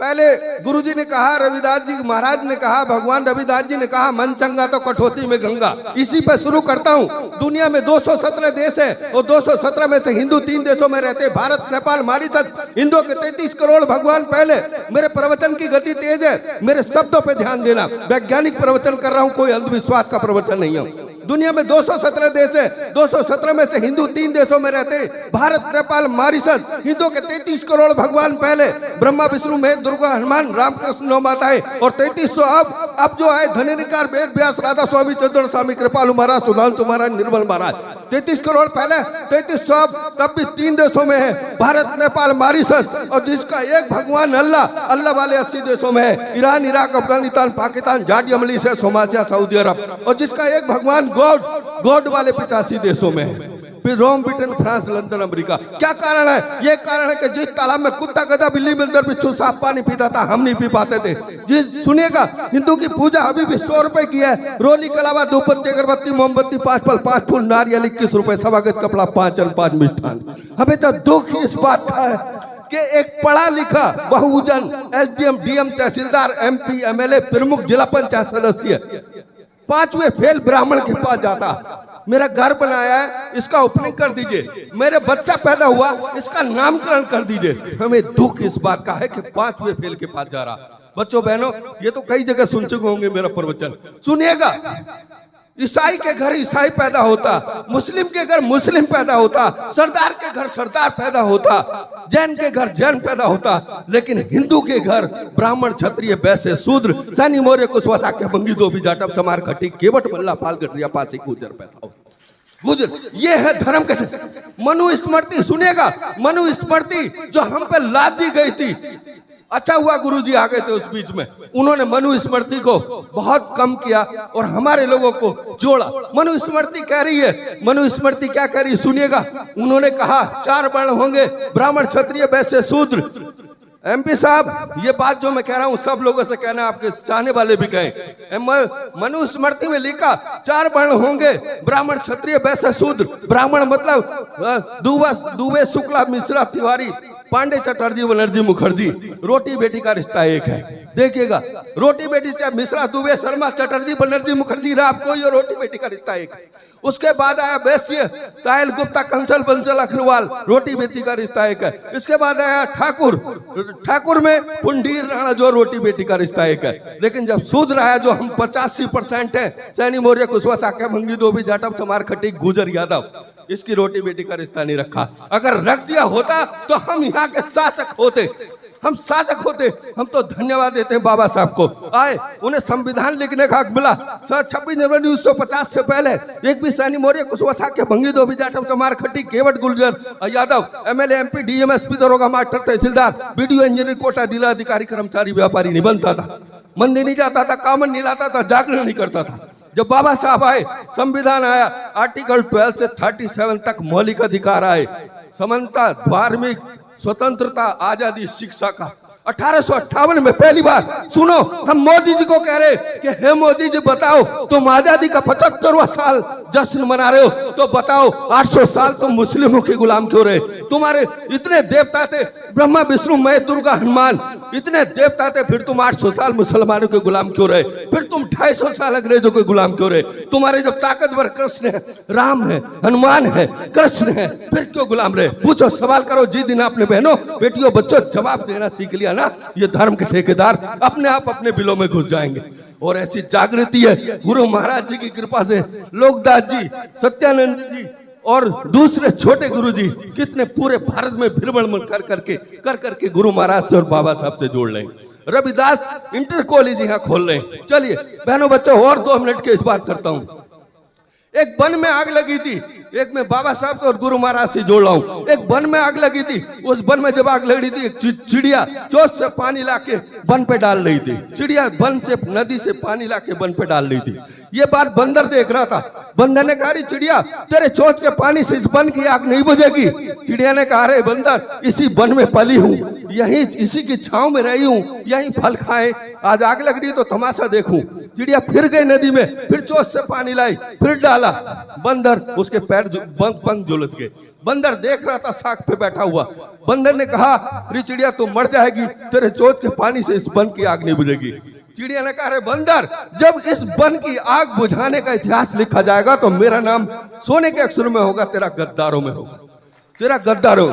पहले गुरुजी ने कहा, रविदास जी महाराज ने कहा, भगवान रविदास जी ने कहा, मन चंगा तो कठौती में गंगा। इसी पे शुरू करता हूँ। दुनिया में 217 देश है और 217 में से हिंदू 3 देशों में रहते हैं, भारत, नेपाल, मॉरिशस। हिंदुओं के 33 करोड़ भगवान पहले। मेरे प्रवचन की गति तेज है, मेरे शब्दों पे ध्यान देना। वैज्ञानिक प्रवचन कर रहा हूँ, कोई अंधविश्वास का प्रवचन नहीं है। दुनिया में 217 देश है, 217 में से हिंदू 3 देशों में रहते हैं, भारत, नेपाल, मॉरिशस। हिंदुओं के 33 करोड़ भगवान पहले, ब्रह्मा, विष्णु, महेश, दुर्गा, हनुमान, रामकृष्ण, नौ माताएं, और 3300 अब जो आए, धनेनिकार, वेद व्यास, राधा स्वामी, चंद्र स्वामी, कृपालु महाराज, सुधांशु महाराज, निर्मल महाराज। 33 करोड़ पहले, 3300 अब, तब भी 3 देशों में है, भारत, नेपाल, मॉरिशस। और जिसका एक भगवान अल्लाह वाले 80 देशों में है, Iran, Iraq, Afghanistan, Pakistan, Georgia, Malaysia, Somalia, Saudi Arab. और जिसका एक भगवान गॉड वाले 85 देशों में है, फिर रोम, ब्रिटेन, फ्रांस, लंदन, अमेरिका। क्या कारण है? ये कारण है कि जिस तालाब में कुत्ता, गधा, बिल्ली, बंदर, बिच्छू, सांप पानी पीता था, हम नहीं पी पाते थे। सुनिएगा, हिंदू की पूजा अभी भी 100 रुपए की है। रोली, कलावा, धूपबत्ती, अगरबत्ती, मोमबत्ती, 5 फल, 5 फूल, नारियल 21 रुपए, सवागत कपड़ा, 5 अन्न, 5 मिष्ठान। हमें तो दुख इस बात का है कि एक पढ़ा लिखा बहुजन एसडीएम, डीएम, तहसीलदार, एमपी, एमएलए, प्रमुख, जिला पंचायत सदस्य 5वें फेल ब्राह्मण के पास जाता। मेरा घर बनाया है, इसका ओपनिंग कर दीजिए। मेरे बच्चा पैदा हुआ, इसका नामकरण कर दीजिए। हमें दुख इस बात का है कि 5वें फेल के पास जा रहा। बच्चों बहनों, ये तो कई जगह सुन चुके होंगे मेरा प्रवचन। सुनिएगा, ईसाई के घर ईसाई पैदा होता, मुस्लिम के घर मुस्लिम पैदा होता, सरदार के घर सरदार पैदा होता, जैन के घर जैन पैदा होता, लेकिन हिंदू के घर ब्राह्मण, क्षत्रिय, वैश्य, शूद्र, सैनी, मौर्य, कुशवाहा, बंगी, धोबी, जाटव, चमार, खट्टी, केवट, मल्ला, पाल, गठरिया, पासी, गुजर पैदा होता। गुजर, ये है धर्म के। मनुस्मृति सुनेगा, मनुस्मृति जो हम पे लाद दी गई थी। अच्छा हुआ गुरुजी आ गए थे उस बीच में, उन्होंने मनुस्मृति को बहुत कम किया और हमारे लोगों को जोड़ा। मनुस्मृति कह रही है, मनुस्मृति क्या कह रही है सुनिएगा। उन्होंने कहा 4 वर्ण होंगे, ब्राह्मण, क्षत्रिय, वैश्य, शूद्र। एमपी साहब, ये बात जो मैं कह रहा हूं सब लोगों से कहना, आपके चाहने वाले भी कहें। मनुस्मृति में लिखा 4 वर्ण होंगे, ब्राह्मण, क्षत्रिय, वैश्य, शूद्र। ब्राह्मण मतलब दुबे, शुक्ला, मिश्रा, तिवारी, पांडे, चटर्जी, बनर्जी, मुखर्जी। रोटी बेटी का रिश्ता एक है। देखिएगा, रोटी बेटी चाहे मिश्रा, दुबे, शर्मा, चटर्जी, बनर्जी, मुखर्जी, राव, कोई और रोटी बेटी का रिश्ता एक है। उसके बाद आया वैश्य, तायल, गुप्ता, कंसल, बंसल, अग्रवाल, रोटी बेटी का रिश्ता एक है। इसके बाद आया ठाकुर, ठाकुर में पुंडीर, राणा, जो रोटी बेटी का रिश्ता एक है। लेकिन जब शूद्र आया, जो हम 85% है, सैनी, मौर्य, कुशवाहा, साक्य, भंगी, धोबी, जाटव, चमार, खट्टी, गुजर, यादव, इसकी रोटी बेटी का रिश्ता नहीं रखा। अगर रख दिया होता तो हम यहाँ के शासक होते, हम शासक होते। हम तो धन्यवाद देते हैं बाबा साहब को, आए, उन्हें संविधान लिखने का हक मिला। 26 जनवरी 1950 से पहले एक भी सैनी, मौर्य, कुशवाहा, के भंगी, धोबी, Jatav, Chamar, Khatti, Kewat, Gurjar, Yadav, MLA, MP, DM, SP, दरोगा, मास्टर, तहसीलदार, बीडीओ, इंजीनियर, कोटा, जिला अधिकारी, कर्मचारी, व्यापारी नहीं बनता था, मंदिर नहीं जाता था, कामन नहीं लाता था, जागरण नहीं करता था। जब बाबा साहब आए, संविधान आया, आर्टिकल 12 से 37 तक मौलिक अधिकार आए, समानता, धार्मिक स्वतंत्रता, आजादी, शिक्षा का। 1858 में पहली बार, सुनो, हम मोदी जी को कह रहे कि हे मोदी जी बताओ, तुम आजादी का 75वां साल जश्न मना रहे हो, तो बताओ 800 साल तुम मुस्लिमों के गुलाम क्यों रहे? तुम्हारे इतने देवता थे, ब्रह्मा, विष्णु, महेश, दुर्गा, हनुमान, इतने देवता थे, फिर तुम 800 साल मुसलमानों के गुलाम क्यों रहे? फिर तुम 250 साल अंग्रेजों के गुलाम क्यों रहे? तुम्हारे जब ताकतवर कृष्ण है, राम है, हनुमान है, कृष्ण है, फिर क्यों गुलाम रहे? पूछो, सवाल करो। जिस दिन आपने बहनों, बेटियों, बच्चों जवाब देना सीख लिया ना, ये धर्म के ठेकेदार अपने आप अपने बिलों में घुस जाएंगे। और ऐसी जागृति है गुरु महाराज जी की कृपा से, लोकदास जी, सत्यानंद जी और दूसरे छोटे गुरु जी कितने पूरे भारत में भ्रमण कर करके गुरु महाराज से और बाबा साहब से जोड़ लें। रविदास इंटर कॉलेज यहाँ खोल रहे हैं। चलिए बहनों बच्चों, और 2 मिनट के इस बात करता हूँ। एक वन में आग लगी थी, एक में बाबा साहब से और गुरु महाराज से जोड़ रहा हूँ। एक वन में आग लगी थी, उस वन में जब आग लगी थी, एक चिड़िया चोंच से पानी लाके वन पे डाल रही थी। चिड़िया वन से, नदी से पानी लाके वन पे डाल रही थी। ये बात बंदर देख रहा था। बंदर ने कहा, चिड़िया, तेरे चोंच के पानी से इस वन की आग नहीं बुझेगी। चिड़िया ने कहा, अरे बंदर, इसी वन में पली हूँ, यही इसी की छांव में रही हूँ, यही फल खाए, आज आग लग रही तो तमाशा देखूं। चिड़िया फिर गई नदी में, फिर चोंच से पानी लाई, फिर डाला। बंदर, उसके पैर पंख झुलस गए। बंदर देख रहा था साग पे बैठा हुआ। बंदर ने कहा, अरे चिड़िया तू मर जाएगी, तेरे चोंच के पानी से इस वन की आग नहीं बुझेगी। चिड़िया ने कहा, अरे बंदर, जब इस वन की आग बुझाने का इतिहास लिखा जाएगा तो मेरा नाम सोने के अक्षरों में होगा, तेरा गद्दारों में होगा, तेरा गद्दारों।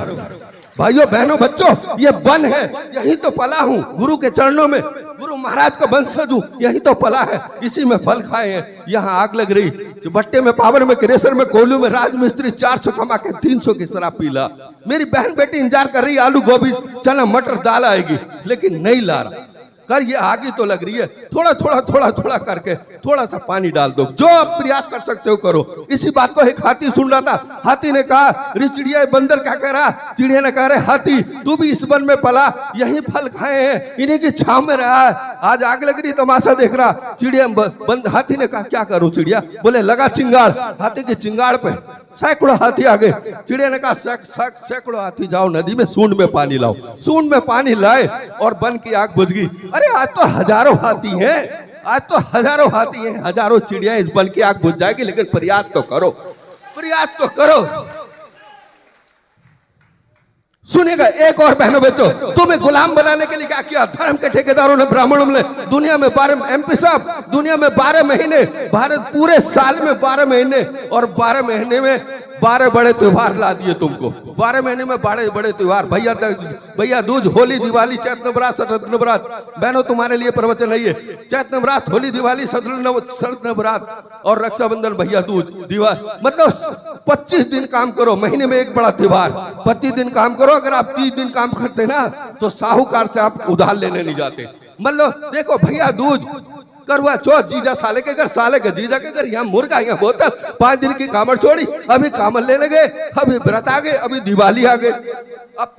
भाइयों बहनों बच्चों, ये वन है, यही तो पला हूँ, गुरु के चरणों में, गुरु महाराज का वंशज हूँ, यही तो पला है, इसी में फल खाए हैं। यहाँ आग लग रही, जो भट्टे में, पावर में, क्रेशर में, कोयलू में राजमिस्त्री 400 कमा के 300 की शराब पीला। मेरी बहन बेटी इंतजार कर रही, आलू गोभी चना मटर दाल आएगी, लेकिन नहीं ला रहा। कर ये आगे तो लग रही है, थोड़ा थोड़ा थोड़ा थोड़ा करके थोड़ा सा पानी डाल दो, जो आप प्रयास कर सकते हो करो। इसी बात को एक हाथी सुन रहा था। हाथी ने कहा, रे चिड़िया, बंदर क्या कह रहा? चिड़िया ने कहा, रे हाथी, तू भी इस वन में पला, यही फल खाए हैं, इन्हीं की छांव में रहा है, आज आग लग रही तमाशा देख रहा। चिड़िया हाथी ने कहा, क्या करूं चिड़िया? बोले, लगा चिंगाड़। हाथी की चिंगाड़ पे सैकड़ों हाथी आ गए। चिड़िया ने कहा, सैकड़ों हाथी जाओ नदी में, सूंड में पानी लाओ। सूंड में पानी लाए और वन की आग बुझ गई। अरे आज तो हजारों हाथी हैं, आज तो हजारों हाथी हैं, हजारों चिड़िया, इस वन की आग बुझ जाएगी, लेकिन प्रयास तो करो, प्रयास तो करो। सुनिएगा एक और बहनों बच्चों, तुम्हें गुलाम बनाने के लिए क्या किया धर्म के ठेकेदारों ने, ब्राह्मणों ने? दुनिया में 12 MP साहब, दुनिया में 12 महीने, भारत पूरे साल में 12 महीने, और 12 महीने में 12 बड़े त्योहार ला दिए तुमको। 12 महीने में बड़े बड़े त्योहार, भैया दूज, होली, दिवाली, चैत्र नवरात्र, शरद नवरात्र। बहनों तुम्हारे लिए प्रवचन नहीं है। चैत्र नवरात्र, होली, दिवाली, शरद नवरात्र और रक्षाबंधन, भैया दूज, दिवाली, मतलब 25 दिन काम करो, महीने में एक बड़ा त्योहार। 25 दिन काम करो। अगर आप 30 दिन काम करते ना तो साहूकार से आप उधार लेने नहीं जाते। मतलब देखो, भैया दूज, करवा चौथ, जीजा साले के घर, साले के जीजा के घर, यहाँ मुर्गा, यहाँ बोतल, 5 दिन की कामड़ छोड़ी, अभी कामड़ लेने गए, अभी व्रत आ गए, अभी दिवाली आ गए, अब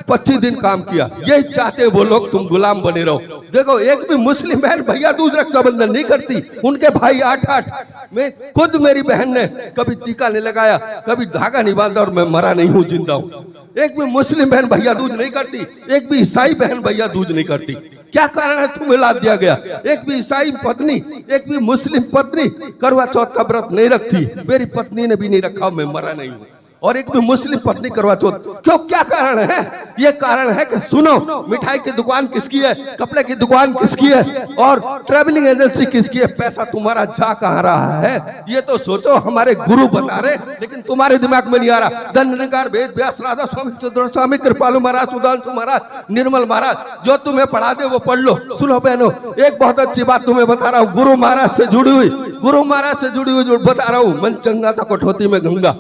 25 दिन काम किया। यही चाहते वो लोग, तुम गुलाम बने रहो। देखो, एक भी मुस्लिम बहन भैया दूज रक्षाबंधन नहीं करती, उनके भाई 8-8 में, खुद मेरी बहन ने कभी टीका नहीं लगाया, कभी धागा नहीं बांधा, और मैं मरा नहीं हूँ, जिंदा हूँ। एक भी मुस्लिम बहन भैया दूज नहीं करती, एक भी ईसाई बहन भैया दूज नहीं करती। क्या कारण है? तुम्हें लाद दिया गया। एक भी ईसाई पत्नी, एक भी मुस्लिम पत्नी करवा चौथ का व्रत नहीं रखती। मेरी पत्नी ने भी नहीं रखा, मैं मरा नहीं हूँ। और एक भी मुस्लिम पत्नी करवा चौथ क्यों? क्या कारण है? ये कारण है कि सुनो, मिठाई की दुकान किसकी है, कपड़े की दुकान किसकी है, और ट्रैवलिंग एजेंसी किसकी है? पैसा तुम्हारा जा कहाँ रहा है, ये तो सोचो। हमारे गुरु बता रहे, लेकिन तुम्हारे दिमाग में नहीं आ रहा। दंडकार, वेद व्यास, राधा स्वामी, चंद्र स्वामी, कृपालु महाराज, सुधांशु महाराज, निर्मल महाराज, जो तुम्हें पढ़ा दे वो पढ़ लो। सुनो बहनों, एक बहुत अच्छी बात तुम्हें बता रहा हूँ, गुरु महाराज से जुड़ी हुई, गुरु महाराज से जुड़ी हुई बता रहा हूँ। मन चंगा था कठौती में गंगा।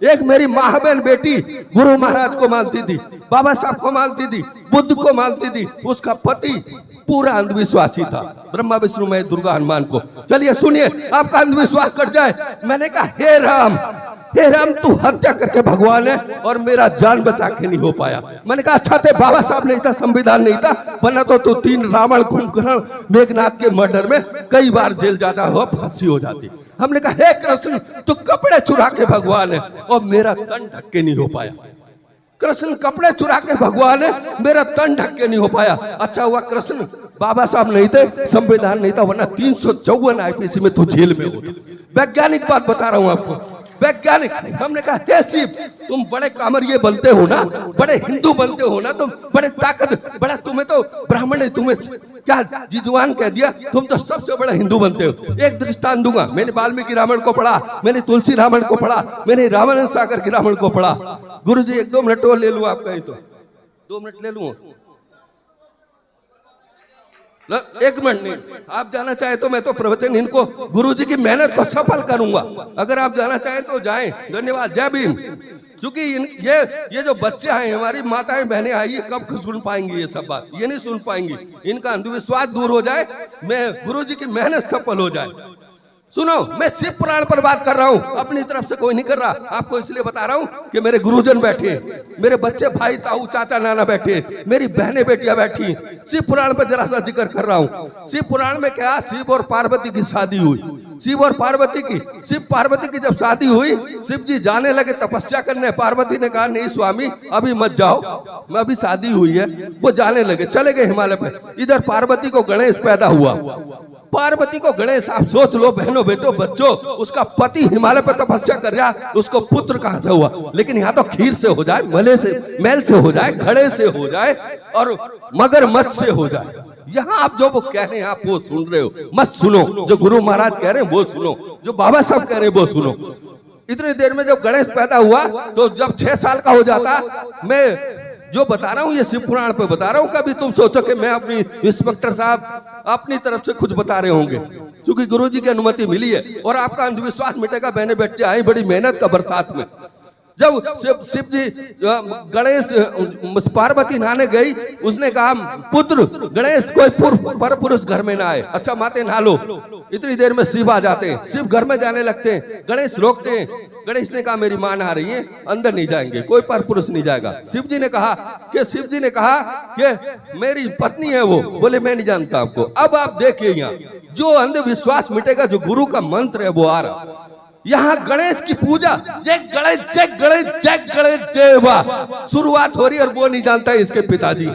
एक मेरी माँ बहन बेटी गुरु महाराज को मानती थी, बाबा साहब को मानती थी, बुद्ध को मानती थी। उसका पति पूरा अंधविश्वासी था, ब्रह्मा विष्णु महेश दुर्गा हनुमान को। चलिए सुनिए, आपका अंधविश्वास कट जाए। मैंने कहा, हे राम, हे राम, तू हत्या करके भगवान है और मेरा जान बचा के नहीं हो पाया। मैंने कहा, अच्छा थे बाबा साहब नहीं था, संविधान नहीं था, वरना तो तू 3 रावण, कुंभकर्ण, मेघनाथ के मर्डर में कई बार जेल जाता हो, फांसी हो जाती। हमने कहा, हे कृष्ण, तू कपड़े चुरा के भगवान है और मेरा तन ढक के नहीं हो पाया। कृष्ण कपड़े चुरा के भगवान है, मेरा तन ढक के नहीं हो पाया। अच्छा हुआ कृष्ण बाबा साहब नहीं थे, संविधान नहीं था, वरना 354 IPC में तू जेल में होता। वैज्ञानिक बात बता रहा हूं आपको, वैज्ञानिक। हमने कहा, हे शिव, तुम बड़े कामरिये बनते हो ना, बड़े हिंदू बनते हो ना, तुम बड़े ताकत, बड़ा, तुम्हें तो ब्राह्मण ने तुम्हें क्या जिजवान कह दिया, तुम तो सबसे बड़े हिंदू बनते हो। एक दृष्टांत दूंगा, मैंने वाल्मीकि रामायण को पढ़ा, मैंने तुलसी रामायण को पढ़ा, मैंने रामानंद सागर की रामायण को पढ़ा। गुरुजी 1-2 मिनट और ले लूं आपका, ही तो 2 मिनट ले लूं, 1 मिनट नहीं। आप जाना चाहे तो मैं तो प्रवचन इनको, गुरुजी की मेहनत को सफल करूंगा। अगर आप जाना चाहें तो जाएं। धन्यवाद, जय भीम। क्योंकि ये जो बच्चे हैं, हमारी माताएं बहनें आई, ये कब सुन पाएंगी ये सब बात? ये नहीं सुन पाएंगी। इनका अंधविश्वास दूर हो जाए, मैं गुरुजी की मेहनत सफल हो जाए। सुनो, मैं शिव पुराण पर बात कर रहा हूँ, अपनी तरफ से कोई नहीं कर रहा। आपको इसलिए बता रहा हूँ कि मेरे गुरुजन बैठे, मेरे बच्चे, भाई, ताऊ, चाचा, नाना बैठे, मेरी बहनें बेटियां बैठी। शिव पुराण पर जरा सा जिक्र कर रहा हूँ। शिव पुराण में क्या, शिव और पार्वती की शादी हुई। शिव और पार्वती की, शिव पार्वती की जब शादी हुई, शिव जी जाने लगे तपस्या करने। पार्वती ने कहा, नहीं स्वामी, अभी मत जाओ, अभी शादी हुई है। वो जाने लगे, चले गए हिमालय पे। इधर पार्वती को गणेश पैदा हुआ। पार्वती को गणेश, आप सोच लो बहनों बेटो बच्चों, उसका पति हिमालय पर तपस्या कर रहा, उसको पुत्र कहां से हुआ? लेकिन यहाँ तो खीर से हो जाए, मले से, मैल से हो जाए, घड़े से हो जाए और मगरमच्छ से हो जाए। यहाँ आप जो वो कह रहे हैं आप वो सुन रहे हो, मत सुनो। जो गुरु महाराज कह रहे हैं वो सुनो, जो बाबा साहब कह रहे हैं वो सुनो। इतनी देर में जब गणेश पैदा हुआ तो जब 6 साल का हो जाता, मैं जो बता रहा हूँ ये शिव पुराण पे बता रहा हूँ, कभी तुम सोचो कि मैं अपनी इंस्पेक्टर साहब अपनी तरफ से कुछ बता रहे होंगे, क्योंकि गुरुजी की अनुमति मिली है और आपका अंधविश्वास मिटेगा। बहने बच्चे आए बड़ी मेहनत का बरसात में। जब शिव जी गणेश पार्वती नहाने गई, उसने कहा पुत्र गणेश कोई पर पुरुष घर में ना आए। अच्छा माते नहा लो। इतनी देर में शिव आ जाते हैं, शिव घर में जाने लगते हैं, गणेश रोकते हैं। गणेश ने कहा मेरी मां नहा रही है, अंदर नहीं जाएंगे, कोई पर पुरुष नहीं जाएगा। शिव जी ने कहा कि मेरी पत्नी है वो। बोले मैं नहीं जानता आपको। अब आप देखिए यहाँ जो अंधविश्वास मिटेगा, जो गुरु का मंत्र है वो आ रहा। यहाँ गणेश की पूजा, जय गणेश जय गणेश जय गणेश देवा शुरुआत हो रही है और वो नहीं जानता है इसके पिताजी।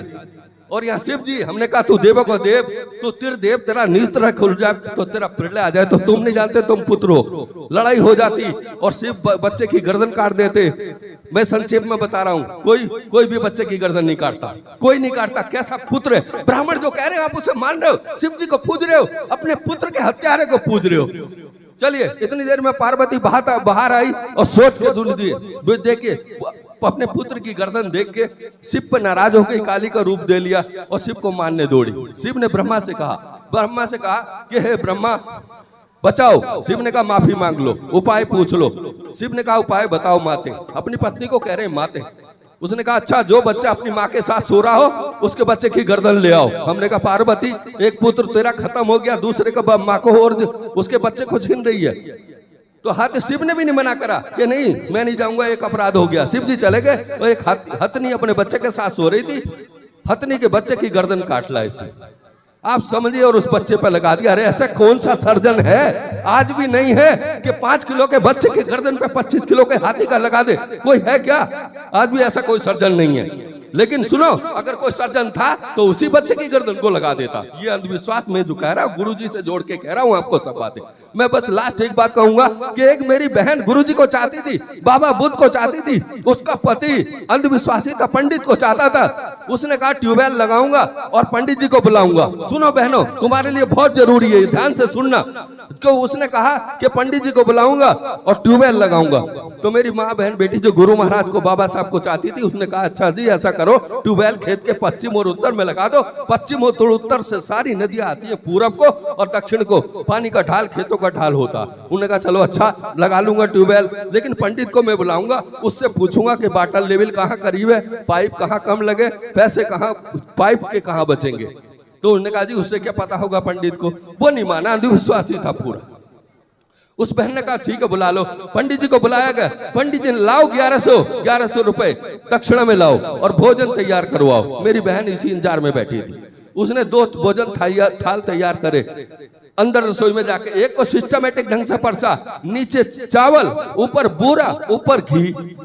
और यहाँ शिव जी, हमने कहा तू देवों को देव, तो देव तेरा नेत्र खुल जाए तो तेरा प्रलय आ जाए, तो तुम नहीं जानते तुम पुत्र हो। लड़ाई हो जाती और शिव बच्चे की गर्दन काट देते। मैं संक्षेप में बता रहा हूँ, कोई भी बच्चे की गर्दन नहीं काटता, कोई नहीं काटता। कैसा पुत्र है? ब्राह्मण जो कह रहे हैं आप उसे मान रहे हो, शिव जी को पूज रहे हो, अपने पुत्र के हत्यारे को पूज रहे हो। चलिए इतनी देर में पार्वती बाहर आई और सोच के धुन दिए, देख के अपने पुत्र की गर्दन देख के शिव पर नाराज होकर काली का रूप दे लिया और शिव को मारने दौड़ी। शिव ने ब्रह्मा से कहा कि हे ब्रह्मा बचाओ। शिव ने कहा माफी मांग लो, उपाय पूछ लो। शिव ने कहा उपाय बताओ माते। अपनी पत्नी को कह रहे हैं माते। उसने कहा अच्छा जो बच्चा अपनी माँ के साथ सो रहा हो उसके बच्चे की गर्दन ले आओ। हमने कहा पार्वती एक पुत्र तेरा खत्म हो गया, दूसरे का माँ को और उसके बच्चे को छीन रही है। तो हाथ शिव ने भी नहीं मना करा कि नहीं मैं नहीं जाऊंगा, एक अपराध हो गया। शिव जी चले गए और एक हथनी अपने बच्चे के साथ सो रही थी, हथनी के बच्चे की गर्दन काट ला इसे, आप समझिए, और उस बच्चे पर लगा दिया। अरे ऐसा कौन सा सर्जन है, आज भी नहीं है कि 5 किलो के बच्चे की गर्दन पे 25 किलो के हाथी का लगा दे, कोई है क्या? आज भी ऐसा कोई सर्जन नहीं है। लेकिन सुनो, अगर कोई सर्जन था तो उसी बच्चे की गर्दन को लगा देता। ये अंधविश्वास में जो कह रहा हूँ गुरुजी से जोड़ के कह रहा हूँ आपको सब बातें। मैं बस लास्ट एक बात कहूंगा कि एक मेरी बहन गुरुजी को चाहती थी, बाबा बुद्ध को चाहती थी, उसका पति अंधविश्वासी था, पंडित को चाहता था। उसने कहा ट्यूबवेल लगाऊंगा और पंडित जी को बुलाऊंगा। सुनो बहनों, तुम्हारे लिए बहुत जरूरी है, ध्यान से सुनना। तो उसने कहा कि पंडित जी को बुलाऊंगा और ट्यूबवेल लगाऊंगा। तो मेरी माँ बहन बेटी जो गुरु महाराज को बाबा साहब को चाहती थी, उसने कहा अच्छा जी ऐसा करो, ट्यूबवेल खेत के पश्चिम और उत्तर में लगा दो। पश्चिम और उत्तर से सारी नदियां आती है पूरब को और दक्षिण को, पानी का ढाल खेतों का ढाल होता। उन्होंने कहा चलो अच्छा लगा लूंगा ट्यूबवेल, लेकिन पंडित को मैं बुलाऊंगा, उससे पूछूंगा कि वाटर लेवल कहाँ करीब है, पाइप कहाँ कम लगे, पैसे कहाँ पाइप के कहाँ बचेंगे। तो उन्होंने कहा जी उससे क्या पता होगा पंडित को। वो नहीं माना, अंधविश्वासी था पूरा। उस बहन ने कहा ठीक है बुला लो। पंडित जी को बुलाया गया। पंडित जी ने लाओ 1100 रुपए दक्षिणा में लाओ और भोजन तैयार करवाओ। मेरी बहन इसी इंतजार में बैठी थी। उसने 2 भोजन थाल तैयार करे, अंदर रसोई में जाके एक को सिस्टमेटिक ढंग से परसा, नीचे चावल, ऊपर बूरा, ऊपर घी।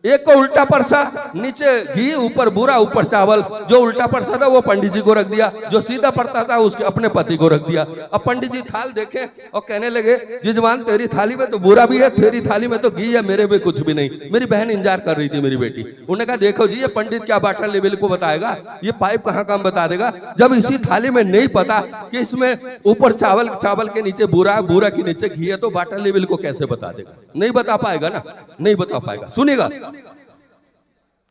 एक को उल्टा परसा, नीचे घी, ऊपर बूरा, ऊपर चावल। जो उल्टा परसा था वो पंडित जी को रख दिया, जो सीधा पड़ता था उसके अपने पति को रख दिया। अब पंडित जी थाल देखे और कहने लगे जिजमान तेरी थाली में तो बूरा भी है, तेरी थाली में तो घी है, मेरे में कुछ भी नहीं। मेरी बहन इंतजार कर रही थी, मेरी बेटी। उन्होंने कहा देखो जी ये पंडित क्या वाटर लेवल को बताएगा, ये पाइप कहाँ काम बता देगा, जब इसी थाली में नहीं पता कि इसमें ऊपर चावल, चावल के नीचे बूरा, बूरा के नीचे घी है, तो वाटर लेवल को कैसे बता देगा? नहीं बता पाएगा ना, नहीं बता पाएगा। सुनिएगा,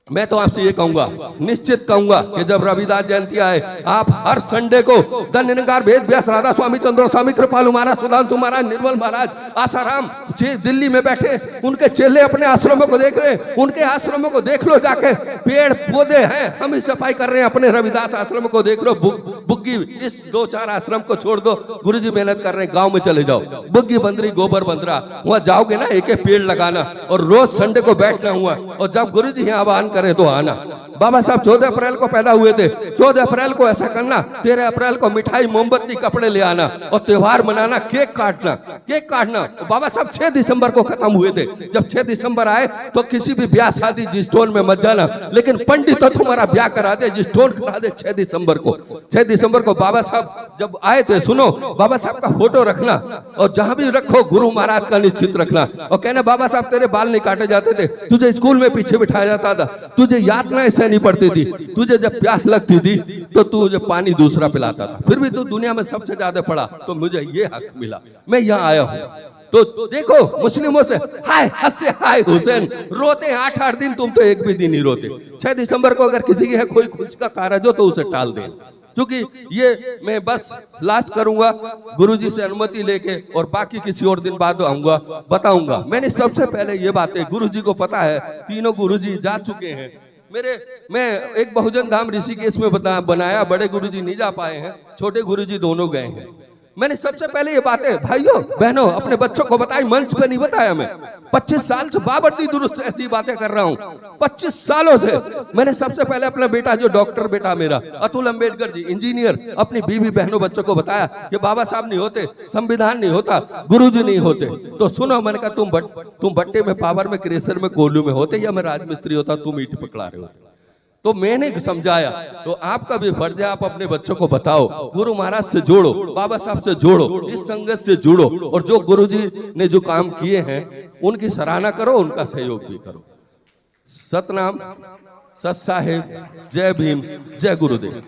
मैं तो आपसे ये कहूंगा, निश्चित कहूंगा कि जब रविदास जयंती आए, आप हर संडे को द निरंकार वेद व्यास राधा स्वामी चंद्र स्वामी कृपालु महाराज, सुधांशु महाराज, निर्मल महाराज, आसाराम दिल्ली में बैठे, उनके चेले अपने आश्रमों को देख रहे हैं। उनके आश्रमों को देख लो जाके, पेड़ पौधे हैं, हम ही सफाई कर रहे हैं। अपने रविदास आश्रम को देख लो, बुग्गी, इस 2-4 आश्रम को छोड़ दो, गुरुजी मेहनत कर रहे हैं। गाँव में चले जाओ, बुग्गी बंदरी, गोबर बंदरा, वहां जाओगे ना, एक पेड़ लगाना और रोज संडे को बैठना हुआ। और जब गुरुजी यहाँ आह्वान करे तो आना। बाबा साहब 14 अप्रैल को पैदा हुए थे। 14 अप्रैल को ऐसा करना, 13 अप्रैल को मिठाई मोमबत्ती कपड़े ले आना और त्योहार मनाना, केक काटना। बाबा साहब 6 दिसंबर को खत्म हुए थे। जब 6 दिसंबर आए तो किसी भी ब्याह शादी जिस टोन में मत जाना, लेकिन पंडित तो तुम्हारा ब्याह करा दे, जिस टोन करा दे 6 दिसंबर को। 6 दिसंबर को बाबा साहब जब आए थे, सुनो, बाबा साहब का फोटो रखना और जहां भी रखो गुरु महाराज का निश्चित रखना और कहना बाबा साहब तेरे बाल नहीं काटे जाते थे, तुझे स्कूल में पीछे बिठाया जाता था, तुझे यातनाएं सहनी पड़ती थी, तुझे जब प्यास लगती थी तो तुझे पानी दूसरा पिलाता था, फिर भी तू दुनिया में सबसे ज्यादा पढ़ा तो मुझे ये हक मिला, मैं यहाँ आया हूँ। तो देखो मुस्लिमों से हाय हंसे हाय हुसैन, रोते हैं 8-8 दिन, तुम तो एक भी दिन ही रोते। 6 दिसंबर को अगर किसी की है कोई खुशी का कारज हो तो उसे टाल दें, क्योंकि ये मैं बस लास्ट करूंगा गुरुजी से अनुमति लेके और बाकी किसी और दिन बाद आऊंगा बताऊंगा। मैंने सबसे पहले ये बातें गुरुजी को पता है, तीनों गुरुजी जा चुके हैं। मैं एक बहुजन धाम ऋषिकेश में बनाया, बड़े गुरुजी नहीं जा पाए हैं, छोटे गुरुजी दोनों गए हैं। मैंने सबसे पहले ये बातें भाइयों बहनों अपने बच्चों को बताई, मंच पे नहीं बताया। मैं 25 साल से बाबरती दुरुस्त ऐसी बातें कर रहा हूँ, 25 सालों से। मैंने सबसे पहले अपना बेटा, जो डॉक्टर बेटा मेरा अतुल अंबेडकर जी इंजीनियर, अपनी बीवी बहनों बच्चों को बताया कि बाबा साहब नहीं होते, संविधान नहीं होता, गुरुजी नहीं होते तो सुनो। मैंने कहा तुम भट्टे में, पावर में, क्रेशर में, कोल्लू में होते या मैं राजमिस्त्री होता, तुम ईंट पकड़ा रहे होते। तो मैंने समझाया, तो आपका भी फर्ज है, आप अपने बच्चों को बताओ, गुरु महाराज से जोड़ो, बाबा साहब से जोड़ो, इस संगत से जुड़ो और जो गुरुजी ने जो काम किए हैं उनकी सराहना करो, उनका सहयोग भी करो। सतनाम, सत साहेब, जय भीम, जय गुरुदेव।